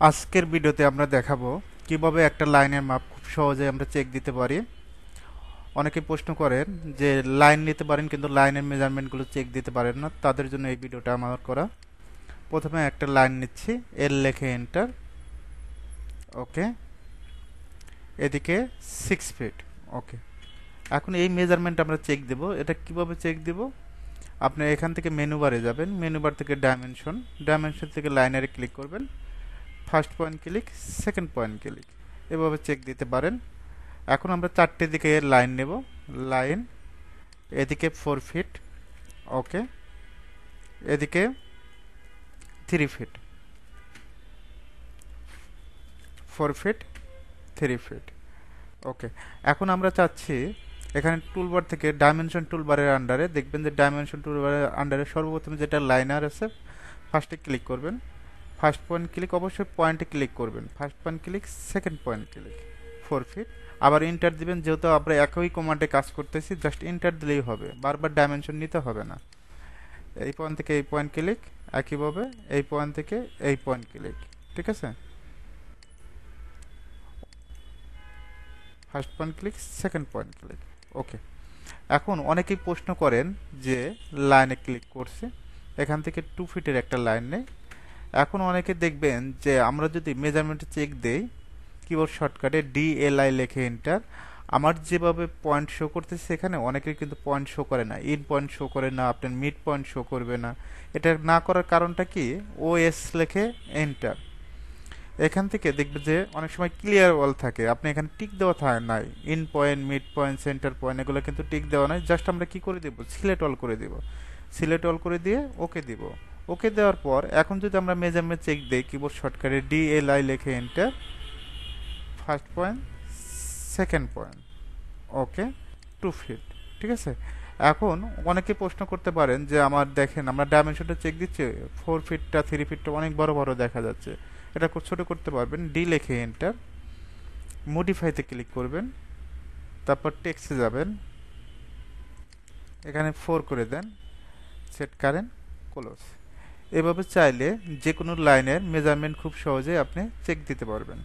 আজকের ভিডিওতে আমরা দেখাবো কিভাবে একটা লাইনের মাপ খুব সহজে আমরা চেক দিতে পারি। অনেকে প্রশ্ন করেন যে লাইন নিতে পারেন কিন্তু লাইনের মেজারমেন্টগুলো চেক দিতে পারেন না, তাদের জন্য এই ভিডিওটা আমার করা। প্রথমে একটা লাইন নিচ্ছি, এল লিখে এন্টার। ওকে, এদিকে 6 ফিট। ওকে, এখন এই মেজারমেন্ট আমরা চেক দেব। এটা কিভাবে চেক দেব? আপনি এখান থেকে মেনু বারে যাবেন, মেনু বার থেকে ডাইমেনশন, ডাইমেনশন থেকে লাইনারে ক্লিক করবেন, first point click, second point click, এভাবে চেক দিতে পারেন। এখন আমরা চারটে দিকে লাইন নেব। লাইন এদিকে 4 ফিট। ওকে, এদিকে 3 ফিট, 4 ফিট, 3 ফিট। ওকে, এখন আমরা চাচ্ছি এখানে টুলবার থেকে ডাইমেনশন টুলবারের আন্ডারে দেখবেন যে ডাইমেনশন টুলবারের আন্ডারে সর্বপ্রথম যেটা লাইনার আছে ফার্স্টে ক্লিক করবেন, ফার্স্ট পয়েন্ট ক্লিক, অবশ্যই পয়েন্টে ক্লিক করবেন, first point click, second point click, 4 feet. আবার ইন্টার দিবেন, যেহেতু আমরা একই কমান্ডে কাজ করতেছি জাস্ট ইন্টার দিলেই হবে, বারবার ডাইমেনশন নিতে হবে না। এই পয়েন্ট থেকে এই পয়েন্ট ক্লিক, একইভাবে এই পয়েন্ট থেকে এই পয়েন্ট ক্লিক। ঠিক আছে, first point click, second point click. Okay, এখন অনেকেই প্রশ্ন করেন যে লাইনে ক্লিক করছে, এখান থেকে 2 ফিটের একটা লাইন নেই। এখন অনেকে দেখবেন যে আমরা যদি মেজারমেন্ট চেক দেই, কিবোর্ড শর্টকাটে DLI লিখে এন্টার, আমার যেভাবে পয়েন্ট শো করতেছে এখানে অনেকের কিন্তু পয়েন্ট শো করে না, ইন পয়েন্ট শো করে না, আপনার মিড পয়েন্ট শো করবে না। এটা না করার কারণটা কি? OS লিখে এন্টার। এখান থেকে দেখবে যে অনেক সময় ক্লিয়ার ওয়াল থাকে, আপনি এখানে টিক দেওয়া থাকে নাই, in point, mid point, centre point এগুলো কিন্তু টিক দেওয়া নাই। জাস্ট আমরা কি করে দেব? সিলেক্ট অল করে দেব। সিলেক্ট অল করে দিয়ে ওকে দিব। ওকে দেওয়ার পর এখন যদি আমরা মেজারমেন্ট চেক দেই, কিবোর্ড শর্টকাটে DLI লিখে enter, first point, second point, okay, 2 feet. ঠিক আছে, এখন অনেকে প্রশ্ন করতে পারেন যে আমার দেখেন আমরা ডাইমেনশনটা চেক দিচ্ছি, 4 ফিটটা 3 ফিটটা অনেক বড় বড় দেখা যাচ্ছে, এটা ছোট করতে পারবেন। ডি লিখে এন্টার, মডিফাইতে ক্লিক করবেন, তারপর টেক্সটে যাবেন, এখানে 4 করে দেন, সেট কারেন্ট, ক্লোজ। এভাবে চাইলে যে কোনো লাইনের মেজারমেন্ট খুব সহজে আপনি চেক দিতে পারবেন।